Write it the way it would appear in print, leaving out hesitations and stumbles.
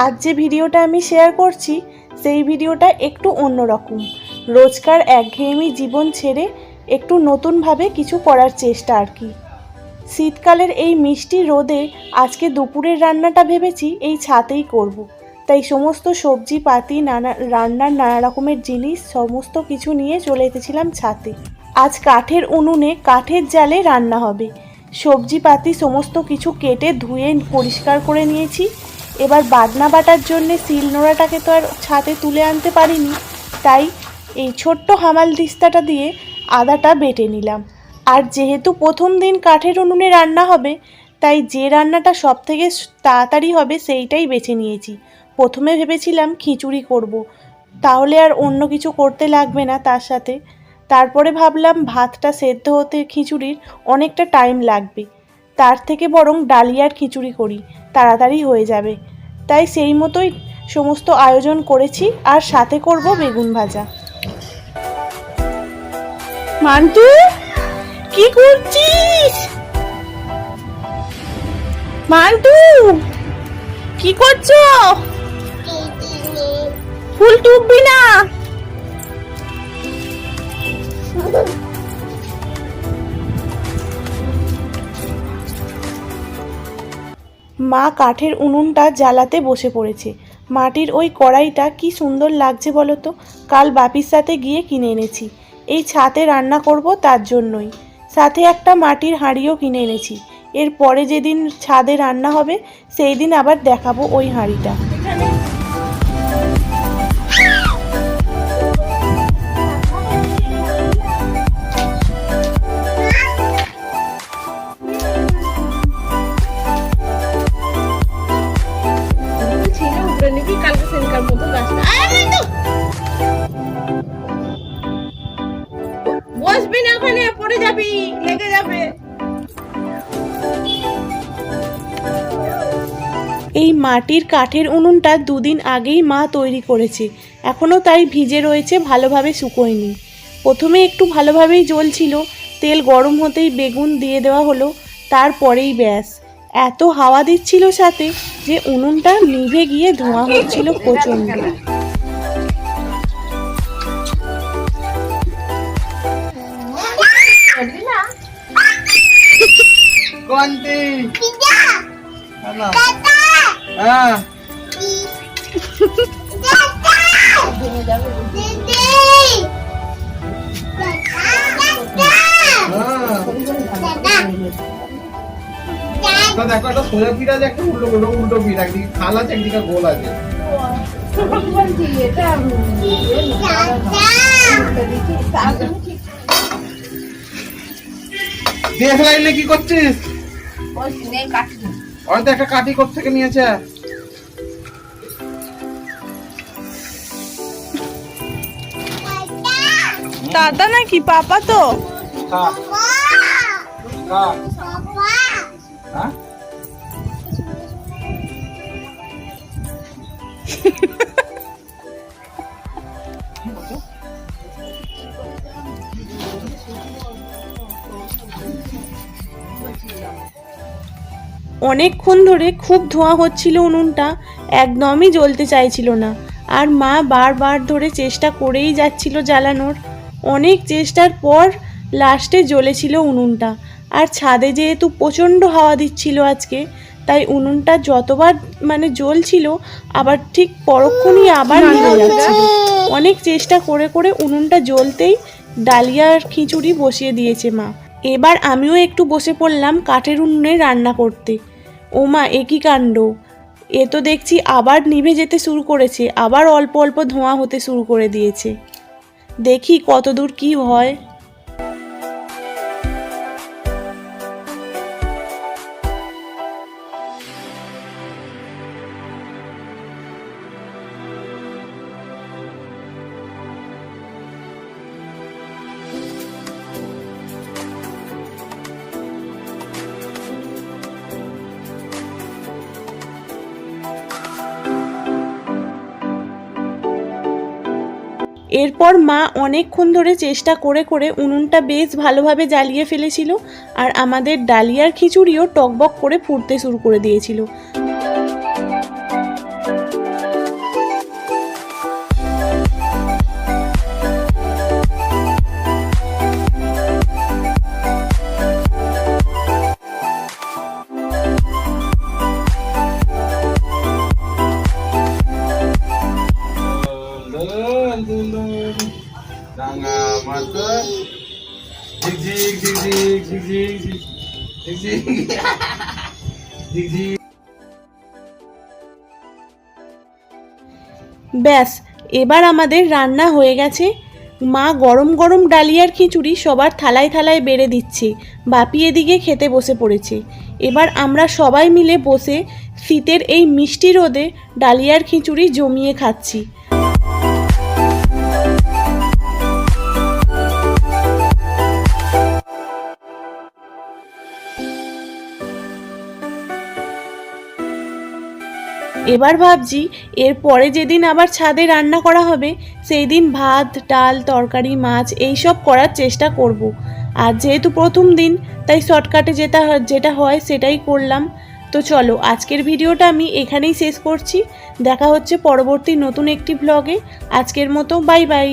আজ যে ভিডিওটা আমি শেয়ার করছি সেই ভিডিওটা একটু অন্যরকম। রোজকার একঘেয়েমি জীবন ছেড়ে একটু নতুনভাবে কিছু করার চেষ্টা আর কি। শীতকালের এই মিষ্টি রোদে আজকে দুপুরের রান্নাটা ভেবেছি এই ছাতেই করব। তাই সমস্ত সবজি পাতি রান্নার নানা রকমের জিনিস সমস্ত কিছু নিয়ে চলে এসেছিলাম ছাতে। আজ কাঠের উনুনে কাঠের জালে রান্না হবে। সবজি পাতি সমস্ত কিছু কেটে ধুয়ে পরিষ্কার করে নিয়েছি। এবার বাটনা বাটার জন্যে শিলনোড়াটাকে তো আর ছাদে তুলে আনতে পারিনি, তাই এই ছোট্ট হামাল দিস্তাটা দিয়ে আদাটা বেটে নিলাম। আর যেহেতু প্রথম দিন কাঠের উনুনে রান্না হবে, তাই যে রান্নাটা সব থেকে তাড়াতাড়ি হবে সেইটাই বেছে নিয়েছি। প্রথমে ভেবেছিলাম খিচুড়ি করব, তাহলে আর অন্য কিছু করতে লাগবে না তার সাথে। তারপরে ভাবলাম ভাতটা সেদ্ধ হতে খিচুড়ির অনেকটা টাইম লাগবে, তার থেকে বরং ডালিয়ার খিচুড়ি করি, তাড়াতাড়ি হয়ে যাবে। তাই সেই মতোই সমস্ত আয়োজন করেছি, আর সাথে করব বেগুন ভাজা। মান্টু, কি করছিস? মান্টু, কি করছো? ফুল টুকবি না। মা কাঠের উনুনটা জ্বালাতে বসে পড়েছে। মাটির ওই কড়াইটা কি সুন্দর লাগছে বলো তো। কাল বাপির সাথে গিয়ে কিনে এনেছি, এই ছাতে রান্না করব তার জন্যই। সাথে একটা মাটির হাঁড়িও কিনে এনেছি। এরপরে যেদিন ছাদে রান্না হবে সেই দিন আবার দেখাবো ওই হাঁড়িটা। বসবি না ওখানে, পড়ে যাবি, লেগে যাবে। এই মাটির কাঠের উনুনটা দুদিন আগেই মা তৈরি করেছে, এখনো তাই ভিজে রয়েছে, ভালোভাবে শুকোয়নি। প্রথমে একটু ভালোভাবেই জ্বলছিল, তেল গরম হতেই বেগুন দিয়ে দেওয়া হলো, তারপরেই ব্যাস এত হাওয়া দিচ্ছিল সাথে যে উনুনটা নিভে গিয়ে ধোঁয়া হচ্ছিল প্রচণ্ড। দেখো একটা সোজা পিঠ আছে, একটা উল্টো পিঠ, একদিকে খাল আছে একদিকে গোল আছে। দেখ লাইনে কি করছিস? হয়তো একটা কাঠি কোথা থেকে নিয়েছে। দাদা নাকি পাপা? তো অনেকক্ষণ ধরে খুব ধোঁয়া হচ্ছিল, উনুনটা একদমই জ্বলতে চাইছিল না। আর মা বারবার ধরে চেষ্টা করেই যাচ্ছিল জ্বালানোর। অনেক চেষ্টার পর লাস্টে জ্বলেছিল উনুনটা। আর ছাদে যেহেতু প্রচণ্ড হাওয়া দিচ্ছিল আজকে, তাই উনুনটা যতবার জ্বলছিল আবার ঠিক পরক্ষণই আবার নিভে যাচ্ছিল। অনেক চেষ্টা করে করে উনুনটা জ্বলতেই ডালিয়ার খিচুড়ি বসিয়ে দিয়েছে মা। এবার আমিও একটু বসে পড়লাম কাঠের উনুনে রান্না করতে। ও মা, একই কাণ্ড! এ তো দেখছি আবার নিভে যেতে শুরু করেছে, আবার অল্প অল্প ধোঁয়া হতে শুরু করে দিয়েছে। দেখি কতদূর কি হয়। এরপর মা অনেকক্ষণ ধরে চেষ্টা করে করে উনুনটা বেশ ভালোভাবে জ্বালিয়ে ফেলেছিল, আর আমাদের ডালিয়ার খিচুড়িও টকবক করে ফুটতে শুরু করে দিয়েছিল। রাঙা মাথা ঝিকঝিক ঝিকঝিক ঝিকঝিক ঝিকঝিক ঝিকঝিক। ব্যাস, এবার আমাদের রান্না হয়ে গেছে। মা গরম গরম ডালিয়ার খিচুড়ি সবার থালায় থালায় বেড়ে দিচ্ছে। বাপি এদিকে খেতে বসে পড়েছে। এবার আমরা সবাই মিলে বসে শীতের এই মিষ্টি রোদে ডালিয়ার খিচুড়ি জমিয়ে খাচ্ছি। এবার ভাবছি এর পরে যেদিন আবার ছাদে রান্না করা হবে সেই দিন ভাত, ডাল, তরকারি, মাছ এইসব করার চেষ্টা করব। আর যেহেতু প্রথম দিন তাই শর্টকাটে যেটা হয় সেটাই করলাম। তো চলো, আজকের ভিডিওটা আমি এখানেই শেষ করছি। দেখা হচ্ছে পরবর্তী নতুন একটি ব্লগে। আজকের মতো বাই বাই।